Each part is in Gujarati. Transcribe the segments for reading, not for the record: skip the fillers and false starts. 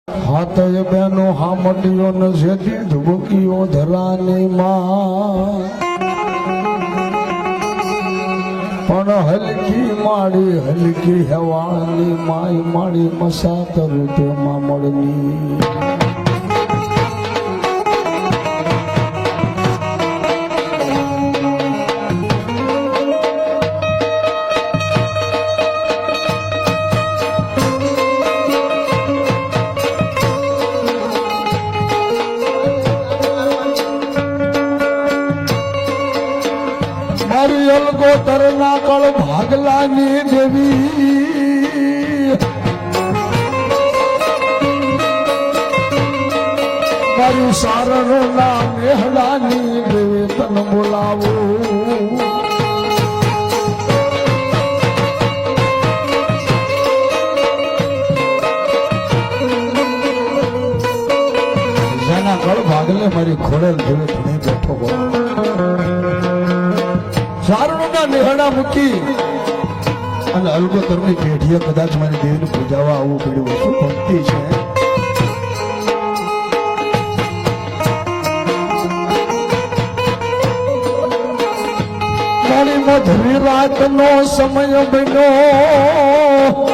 હાથય બેનો હામટીઓ ન જેથી ધુબકીઓ ધરાની માં પણ હલકી હલકી હેવાળની માય માળી મસાત રૂપે મામળની અલગોતરના કળ ભાગલાની દેવી મારી સારણ ના મેહલાની દેવી તન બોલાવો જેના કળ ભાગલે મારી ખોડેલ દેવી ઘણી બેઠો બોલો સારણોના નિહણા મૂકી અને અલગોતરની પેઢીએ કદાચ મારી દેવીને પૂજાવા આવવું પડ્યું હતું ભક્તિ છે મારી મધુરી રાતનો સમય બન્યો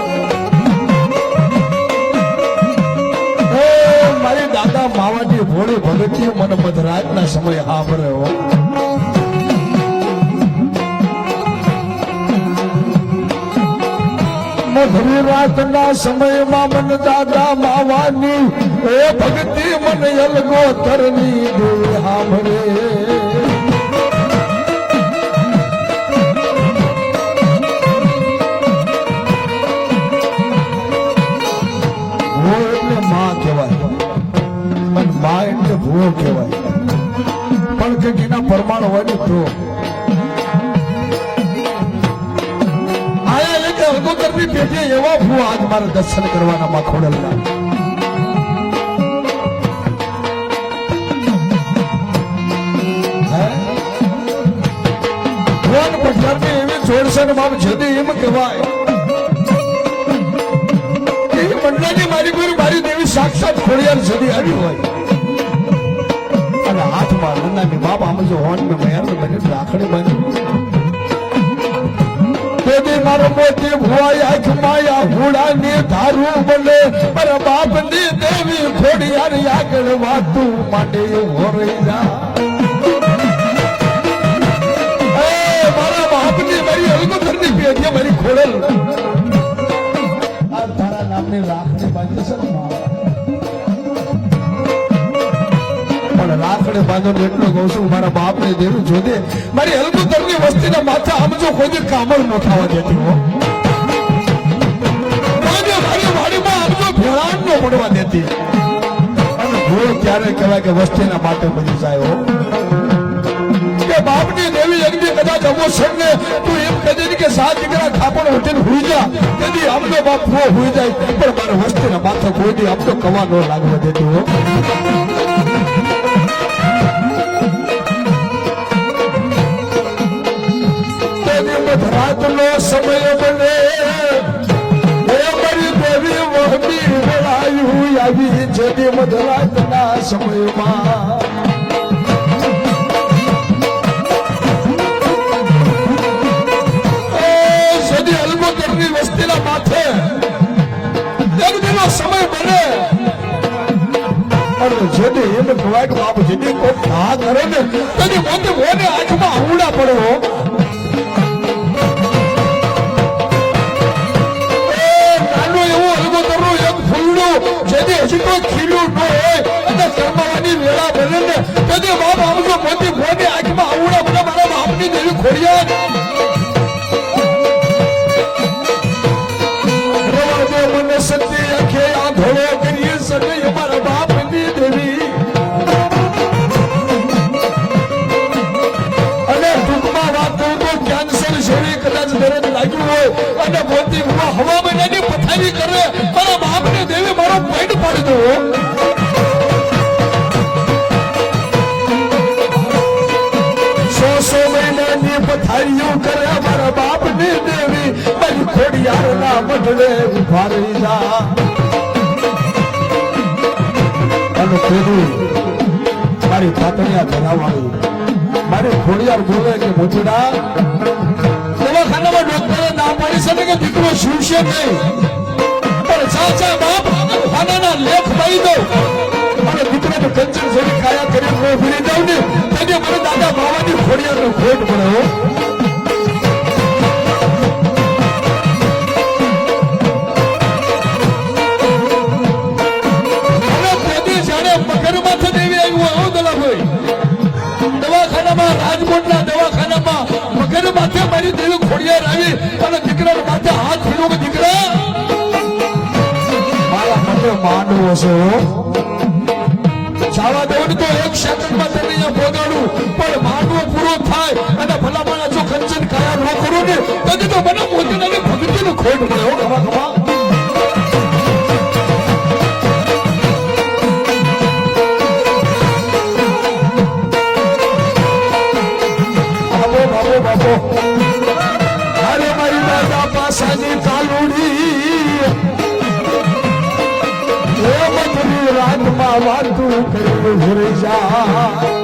મારી દાદા માવાજી ભોળી ભગતી મને મધરાતના સમય સાંભળ્યો મધુરી રાતના સમયમાં મન દાદા માવાની એ ભક્તિ મને અલગોતરની દેવી સાંભળે ભૂ એટલે માં કહેવાય અને માં એટલે ભૂ કહેવાય પણ કે એના પ્રમાણ હોય ને તો અલગોતરની પેઢીએ એવા ભૂ આજ મારે દર્શન કરવાના માં ખોડલના ભગવાન પઠારની એવી જોડશે ને બાપ જદી એમ કહેવાય કે મંડળની મારી ગુરુ મારી દેવી સાક્ષાત ખોડિયાર જદી આવી હોય અને હાથમાં નંદાની બાપ આમ જો હોન મેં મયાર બને રાખડી બની મારો મોતી ભુવાઈ આંખમાં હુડાની ધારું બને મારા બાપની દેવી ખોડિયાર આગળ વાતું માટે હોરી જા મારા બાપની મારી અલગોતરની પેઢીએ મારી ખોડલ આ તારા નામની રાખડી બાંધી છે પણ રાખડી બાંધો એટલો કહું છું મારા બાપની દેવી જોદે મારી અલગોતરની વસ્તીના માથા આમ જો કોઈ કામળ ન થવા દેતી હો મારી વાડીમાં આમ જો ભેળાણ ન પડવા દેતી અને ભૂલ ક્યારે કહેવાય કે વસ્તીના માટે બની જાય હો કે બાપની દેવી અગ્નિ કદાચ અમોસર ને તું એમ કહી કે સાત દીકરા ખાપણ ઉઠીને હુઈ જા તેથી આમનો બાપ ભૂ હુઈ જાય પણ મારા વસ્તીના માથા કોઈ દી આમ તો કવા ન લાગવા દેતી હો રાતનો સમય બને મારી દેવી વહમી વેળાયું આવી જતી મધરાતના સમયમાં સદી અલગોતરની વસ્તીના માથે સમય બને જેને એમ કહેવાય કે બાપ જેને કોઈ ઘા કરે ને તેની મોતે મોને આંખમાં આંગળા પડવો હજી કોઈ ખીલું ન હોય અને શરમાવાની વેળા બને ને તેથી બાપ આમજો મોતી ભોની આંખમાં આવડા બધા મારા બાપની દેવી ખોડિયાર રવા દે મને સતી આંખે આંધળો કરીએ સગઈ મારા બાપની દેવી અને ટૂંકમાં વાત કહું તો કેન્સર જેવી કદાચ દરદ લાગ્યું હોય અને મોતી હવા મહિનાની પથારી કરે મારા બાપની દેવી મારો પેટ પાડી દો સો મહિનાની પથારીઓ કરે મારા બાપની દેવી મારી ખોડિયાર ના મઢડે ઉભા રહી જા અને પેલું મારી પાતળિયા ધરાવાળી મારે ખોડિયાર બોલે કે મોચડા દવાખાનામાં ડોક્ટરે ના પાડી છે કે દીકરો શિવશે નહીં પણ સાચા બાપ ખાનાના લેખ પાઈ દો અને દીકરાને કંચન છોડી કાયા કરી ભૂલી જાવ ને તેને મને દાદા બાવાની ખોડિયારનો ખોટ પડ્યો રાજકોટના દવાખાનામાં મગર માથે મારી દેવી ખોડિયાર આવી અને દીકરાના માથે હાથ ફેરવો કે દીકરા મારા મને માંડવો છે ચાવા દેવની તો એક સેકન્ડમાં તને અહીંયા પહોંચાડું પણ માંડવો પૂરો થાય અને ભલામણ જો કંચન કાયા ન કરું ને તો મને મોતીનાની ભક્તિનો ખોટ મળ્યો ખમા ખમા અરે મારી દાદા પાસાની કાલુડી એ મધુરી રાતમાં વાતું કરી ભૂલી જા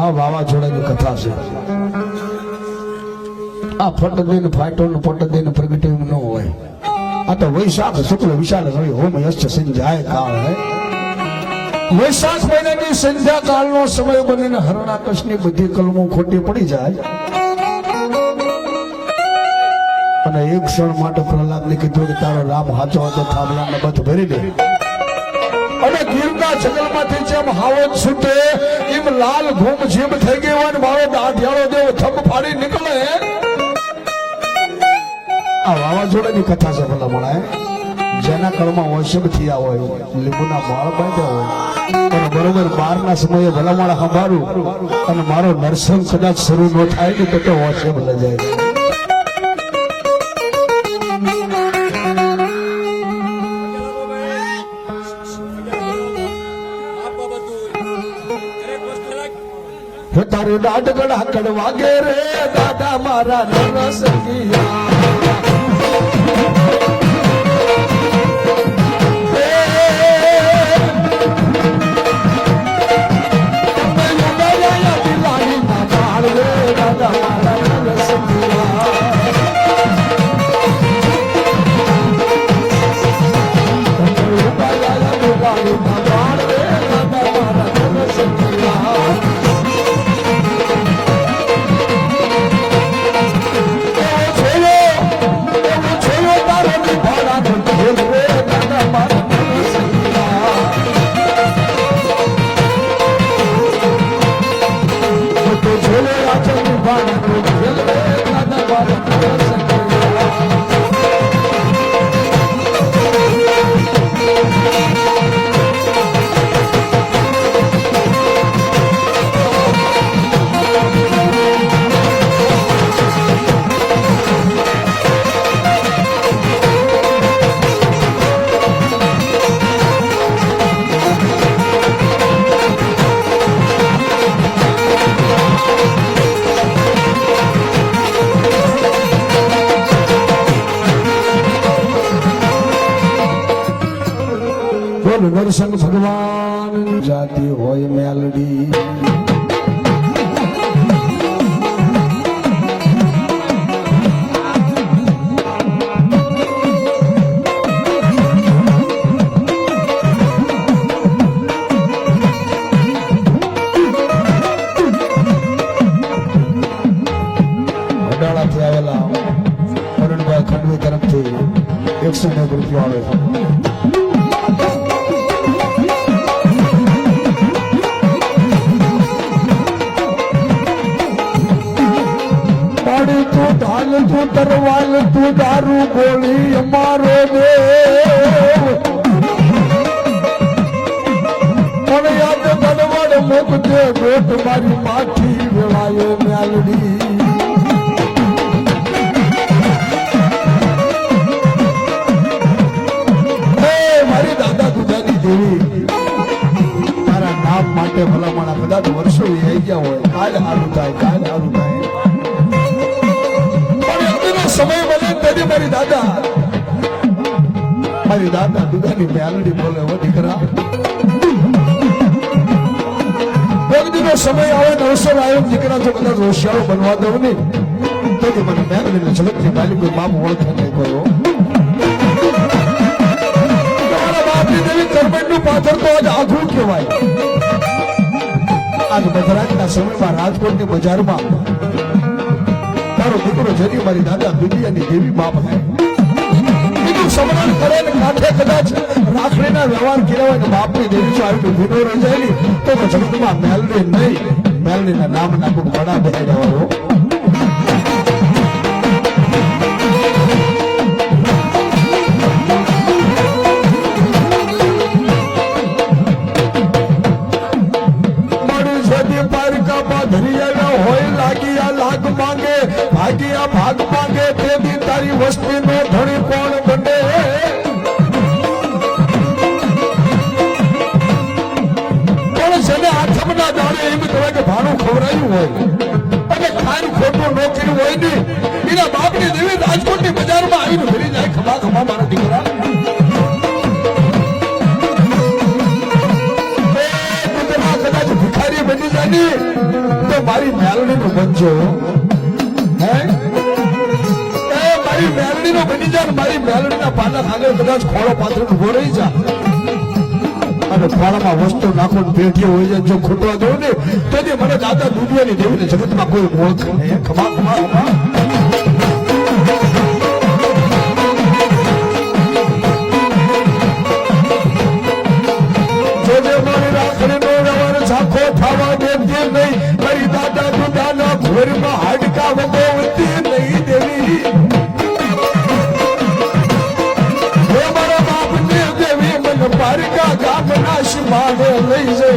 આ વાવાઝોડાની કથા છે. આ ફટ દઈને ફાટો ને પટ દઈને પ્રગટ્યું ન હોય. આ તો વૈશાખ શુક્લ વિશાલ રવિ હોમ યશ્ચ સંધ્યાય કાળ હે. વૈશાખ મહિનાની સંધ્યા કાળનો સમય બનીને હરણાકશની બધી કલમો ખોટી પડી જાય અને એક ક્ષણ માટે પ્રહલાદને કીધું કે તારો રામ હાચો હતો થાંભલાને બધ ભરી દે. અને ગીરના જંગલમાંથી જેમ હાવો છૂટે એમ લાલ ઘૂમ જીમ થઈ ગઈ હોય ને મારો દાઢિયાળો દેવ થંભ ફાડી નીકળે. આ વાવાઝોડાની કથા છે ભલા મળે. જેના કળમાં વૈષમ થયા હોય લીંબુના માળ બાંધ્યા હોય અને બરોબર 12ના સમયે ભલામણ સંભાળું અને મારો નરસંગ કદાચ શરૂ ન થાય ને તો વૈષમ લઈ જાય. તારું દાઢ ગળા કડવા ગે રે દાદા મારા નરસંગિયા. નરસંગ ભગવાન જાતિ હોય મેલડી. અડાળાથી આવેલા અરુણભાઈ ખંડવી તરફથી 109 રૂપિયા આવે છે. તું તરવાલ તું દારૂ ગોળી અમારો દેવ પણ યાદ ગડવડ મૂકજે ગોટ મારી માથી વેળાએ મેલડી. મારી દાદા દુધાની દેવી તારા નામ માટે ભલામણા કદાચ વર્ષો આવી ગયા હોય કાલે સારું થાય કાલે સારું થાય સમય બને તેથી મારી દાદા દુધાની મેલડી બોલે હો દીકરા. ભક્તિનો સમય આવે ને અવસર આવ્યો દીકરા તો કદાચ હોશિયારો બનવા દઉં ને તેથી મને મેલડીને ઝડપથી માલી કોઈ બાપ ઓળખે નહીં ગયો. તમારા બાપની દેવી કરમણનું પાથર તો આજ આઘું કહેવાય. આજ મધરાતના સમયમાં રાજકોટની બજારમાં તારો દીકરો જરી મારી દાદા દુનિયાની દેવી બાપ હે બીજું સમરણ કરે ને કાંઠે કદાચ રાખડીના વ્યવહાર કેળવાય ને બાપની દેવી જો આવી ભીનો રજાયેલી તો જગતમાં મેલડી નહીં મેલડીના નામ નાખું વડા બેસી જવાનો. ભાગ માંગે તેથી તારી વસ્તી નો ધણી કોણ બને. પણ જેને આઠમના દાડે એમ કહેવાય કે ભાણું ખવડાયું હોય અને ખારું ખોટું ન કર્યું હોય ને એના બાપની દેવી રાજકોટની બજારમાં આવીને ફરી જાય ખમા ખમા મારા દીકરા. કદાચ ભિખારી બની જાય બની તો મારી મેલડી નું બનજો હે મારી મેલડી નો બની જા મારી મેલડી ના પાના આગળ કદાચ ખોળો પાત્ર ઉભો રહી જા અને ખોળામાં વસ્તુ નાખો પેઢીઓ હોય જાય જો ખૂટવા દઉં ને તો મને દાદા દુનિયાની દેવીને જગતમાં કોઈ ઓળખ નહીં ખમા ખમા ખમા થવા દેતી નહીં મારી દાદા દુદાના ઘોરમાં હાડકા વગોવતી નહીં દેવી હે મારા બાપને દેવી મને પારકા ગામના શિમાડે લઈ જઈ